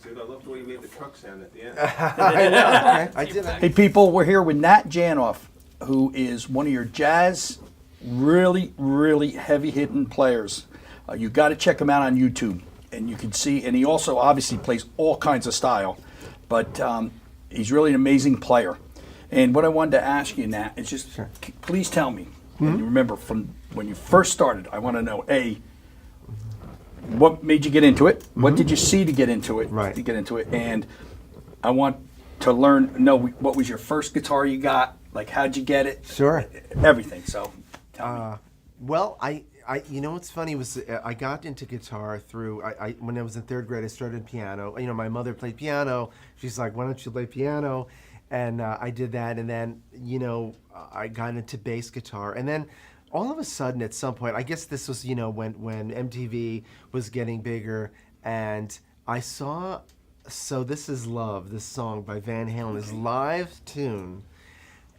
dude. I love the way you made the truck sound at the end. I know. I did. Hey, people, we're here with Nat Janoff, who is one of your jazz, really, really heavy-hitting players. You got to check him out on YouTube, and you can see. And he also obviously plays all kinds of style, but he's really an amazing player. And what I wanted to ask you, Nat, is just please tell me. When you remember from when you first started, I want to know what made you get into it? What did you see to get into it? Right. To get into it, and I want to know what was your first guitar you got? Like, how'd you get it? Sure. Everything. So, tell me. Well, I you know what's funny was I got into guitar through when I was in third grade. I started piano. You know, my mother played piano. She's like, "Why don't you play piano?" And I did that, and then I got into bass guitar, and then all of a sudden, at some point, I guess this was when MTV was getting bigger, and I saw "So This Is Love," this song by Van Halen, this live tune.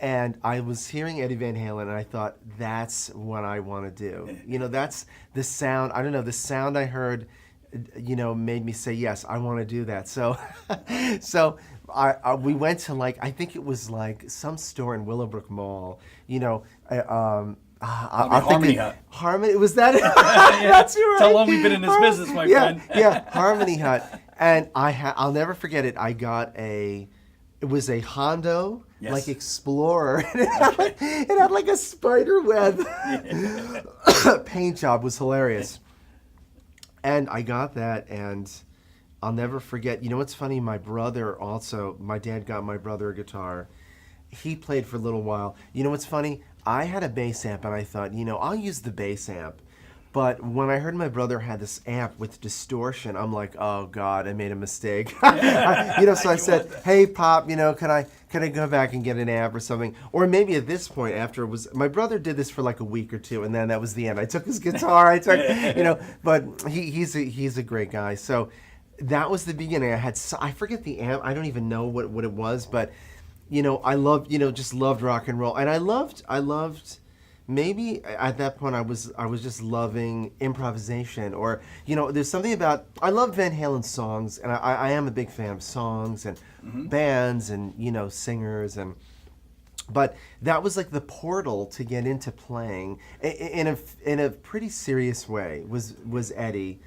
And I was hearing Eddie Van Halen, and I thought, that's what I want to do. That's the sound. I don't know, the sound I heard, made me say, yes, I want to do that. So, we went to I think it was some store in Willowbrook Mall. Harmony Hut. Harmony, was that it? That's right. That's how long we've been in this business, my friend. Yeah, Harmony Hut. And I'll never forget it. I got it was a Hondo, Yes. Explorer. It had a spider web. Paint job was hilarious. And I got that, and I'll never forget. You know what's funny? My dad got my brother a guitar. He played for a little while. You know what's funny? I had a bass amp, and I thought, I'll use the bass amp. But when I heard my brother had this amp with distortion, I'm like, oh God, I made a mistake. So I said, hey Pop, can I go back and get an amp or something? Or maybe at this point, after my brother did this for a week or two, and then that was the end. I took his guitar, but he's a great guy. So that was the beginning. I forget the amp. I don't even know what it was, but I loved, just loved rock and roll, and I loved. Maybe at that point I was just loving improvisation, or there's something about, I love Van Halen songs, and I am a big fan of songs and bands and singers, but that was the portal to get into playing in a pretty serious way was Eddie,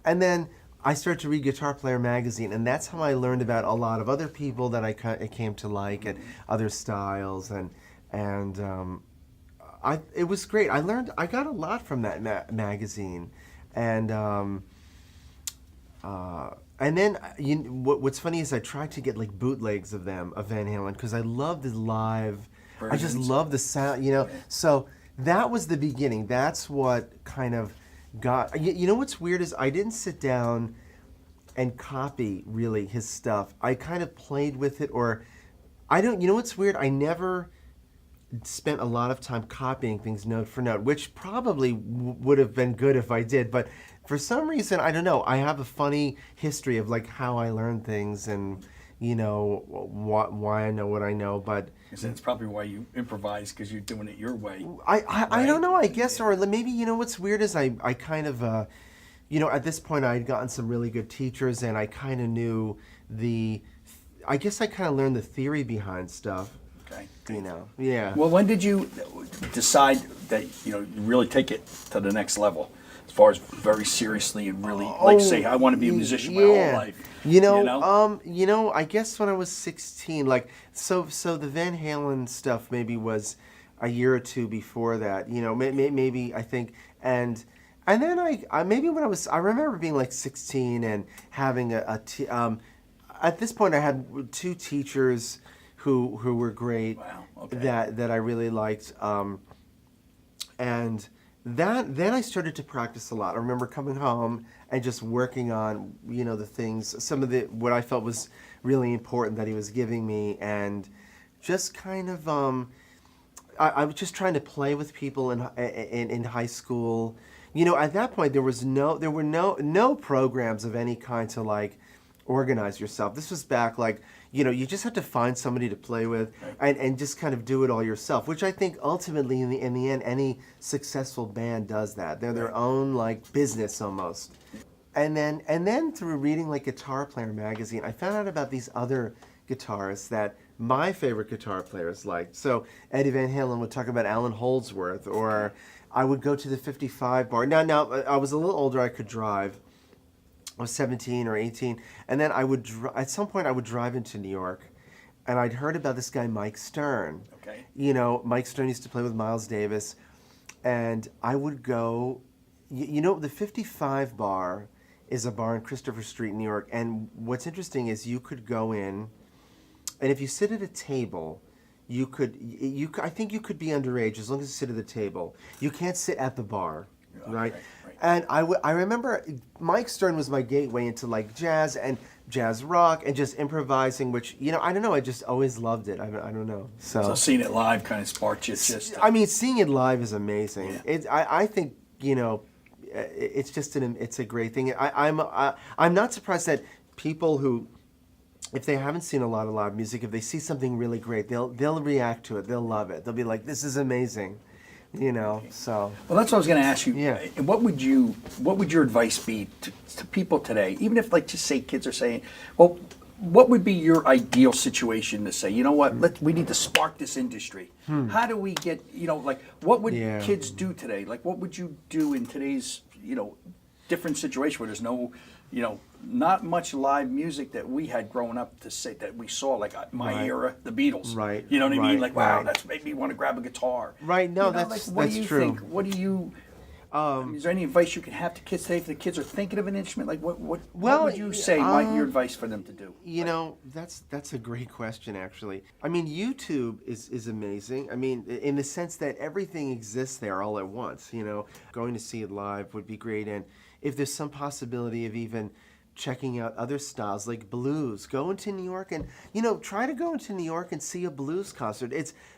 and then I started to read Guitar Player magazine, and that's how I learned about a lot of other people that I came to like, and other styles, and it was great. I got a lot from that magazine, and then what's funny is I tried to get bootlegs of Van Halen, because I love the live. Versions. I just love the sound, So that was the beginning. That's what kind of got. What's weird is I didn't sit down and copy really his stuff. I kind of played with it, or I don't. What's weird? I never spent a lot of time copying things note for note, which probably would have been good if I did, but for some reason, I don't know, I have a funny history of how I learn things, and why I know what I know, but It's probably why you improvise, because you're doing it your way. I don't know, I guess, or maybe what's weird is I kind of at this point I had gotten some really good teachers, and I kind of knew I guess I kind of learned the theory behind stuff. Okay. Yeah. Well, when did you decide that you really take it to the next level, as far as very seriously and really say I want to be a musician my whole life? I guess when I was 16, so the Van Halen stuff maybe was a year or two before that. Maybe I think, and then I maybe when I remember being 16 and having at this point I had two teachers who were great. Wow. Okay. that I really liked, and then I started to practice a lot. I remember coming home and just working on the things, some of what I felt was really important that he was giving me, and just kind of I was just trying to play with people in high school. At that point there were no programs of any kind to organize yourself. This was back you just have to find somebody to play with, and just kind of do it all yourself, which I think ultimately in the end any successful band does that. They're their own business almost. And then through reading like Guitar Player magazine, I found out about these other guitarists that my favorite guitar players liked. So Eddie Van Halen would talk about Alan Holdsworth, or I would go to the 55 bar. Now I was a little older. I could drive. I was 17 or 18, and then at some point I would drive into New York, and I'd heard about this guy Mike Stern. Okay. Mike Stern used to play with Miles Davis, and I would go. The 55 bar is a bar on Christopher Street in New York, and what's interesting is you could go in, and if you sit at a table, I think you could be underage as long as you sit at the table. You can't sit at the bar, right? And I remember Mike Stern was my gateway into like jazz and jazz rock and just improvising, which, I don't know, I just always loved it. I don't know. So seeing it live kind of sparked you. Seeing it live is amazing. Yeah. I think, it's just it's a great thing. I'm not surprised that people who, if they haven't seen a lot of live music, if they see something really great, they'll react to it. They'll love it. They'll be like, "This is amazing," So. Well, that's what I was going to ask you. Yeah. What would your advice be to people today? Even if, like, just say kids are saying, well, what would be your ideal situation to say, you know what, we need to spark this industry? How do we get, what would kids do today? Like, what would you do in today's, different situation where there's no, not much live music that we had growing up to say that we saw, like my era, the Beatles. Right. You know what I mean? Like, wow, right. that's made me want to grab a guitar. Right. No, What that's do you true. think? What do you? Is there any advice you can have to kids today if the kids are thinking of an instrument? Like, what would you say might your advice for them to do? That's a great question, actually. I mean, YouTube is amazing. I mean, in the sense that everything exists there all at once. Going to see it live would be great, and if there's some possibility of even checking out other styles like blues, go into New York and try to go into New York and see a blues concert.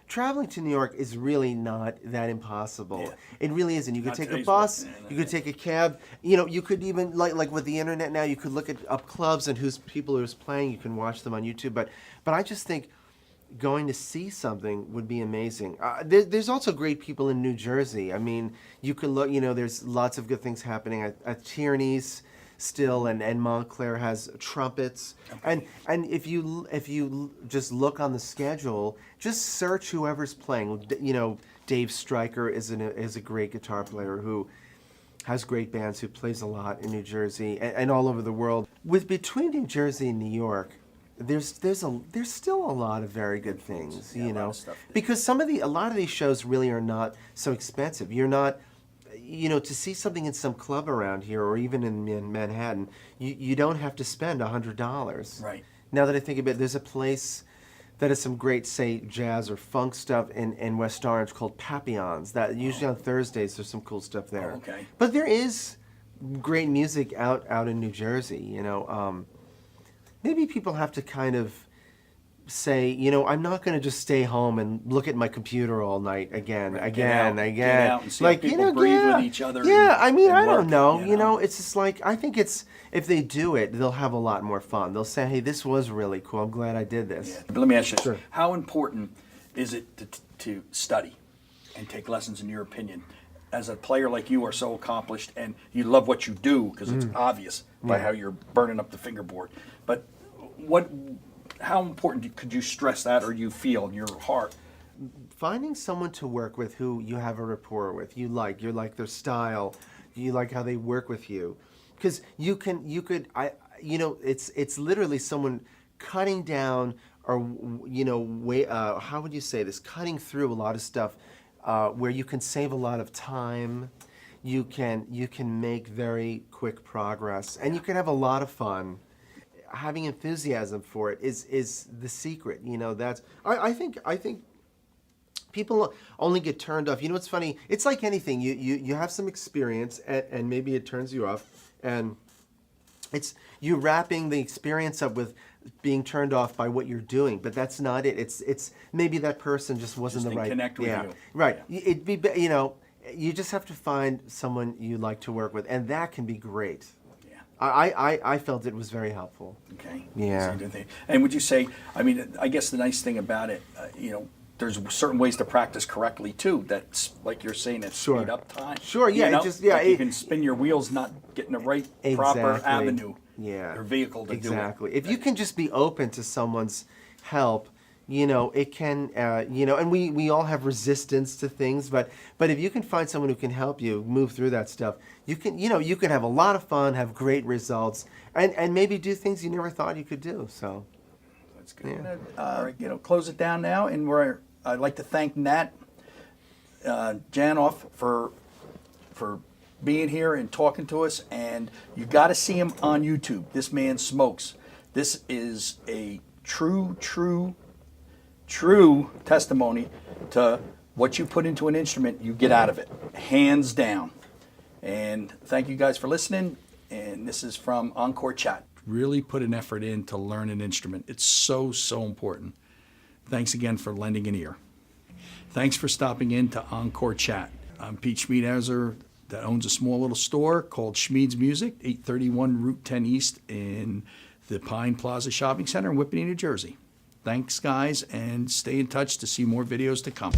Traveling to New York is really not that impossible. Yeah. It really isn't. You could Not take a today's bus, world. you could take a cab. You could even like with the internet now, you could look up clubs and who's playing. You can watch them on YouTube. But I just think going to see something would be amazing. There's also great people in New Jersey. I mean, you could look. There's lots of good things happening at Tierney's still, and Montclair has trumpets. Okay. And if you just look on the schedule, just search whoever's playing. Dave Stryker is a great guitar player who has great bands, who plays a lot in New Jersey and all over the world. Between New Jersey and New York, there's still a lot of very good things, a lot of stuff there. because a lot of these shows really are not so expensive. You're not, to see something in some club around here or even in Manhattan, you don't have to spend $100. Right. Now that I think of it, there's a place that has some great, say, jazz or funk stuff in West Orange called Papillons. That usually on Thursdays there's some cool stuff there. Oh, okay. But there is great music out in New Jersey. Maybe people have to kind of say, I'm not going to just stay home and look at my computer all night again. Get out and see how people breathe with each other. Yeah, I mean, and I don't work, know. It's just like, I think if they do it, they'll have a lot more fun. They'll say, hey, this was really cool. I'm glad I did this. Yeah. But let me ask you this. Sure. How important is it to study and take lessons, in your opinion? As a player like you are so accomplished and you love what you do, because it's obvious by how you're burning up the fingerboard. But how important could you stress that, or you feel in your heart? Finding someone to work with who you have a rapport with, you like their style, you like how they work with you, because it's literally someone cutting down or how would you say this, cutting through a lot of stuff, where you can save a lot of time, you can make very quick progress, and you can have a lot of fun. Having enthusiasm for it is the secret. I think people only get turned off. It's funny. It's like anything. You have some experience and maybe it turns you off, and it's you wrapping the experience up with being turned off by what you're doing. But that's not it. It's maybe that person just wasn't the right. Connect with you. Right. It'd be you just have to find someone you like to work with, and that can be great. I felt it was very helpful. Okay. Yeah. And would you say, I mean, I guess the nice thing about it, there's certain ways to practice correctly too. That's like you're saying, that Sure. speed up time. Sure, yeah, You know? it just- yeah, Like you it- can spin your wheels, not getting the right proper Exactly. avenue Yeah. or vehicle to Exactly. do it. If you can just be open to someone's help, you know, it can, you know, and we all have resistance to things, but if you can find someone who can help you move through that stuff, you can, you know, you can have a lot of fun, have great results, and maybe do things you never thought you could do. So, That's good. You know, close it down now, and I'd like to thank Nat Janoff for being here and talking to us. And you got to see him on YouTube. This man smokes. This is a true testimony to what you put into an instrument, you get out of it, hands down. And thank you guys for listening. And this is from Encore Chat. Really put an effort in to learn an instrument. It's so important. Thanks again for lending an ear. Thanks for stopping in to Encore Chat. I'm Pete Schmiedhauser, that owns a small little store called Schmied's Music, 831 Route 10 East in the Pine Plaza Shopping Center in Whippany, New Jersey. Thanks, guys, and stay in touch to see more videos to come.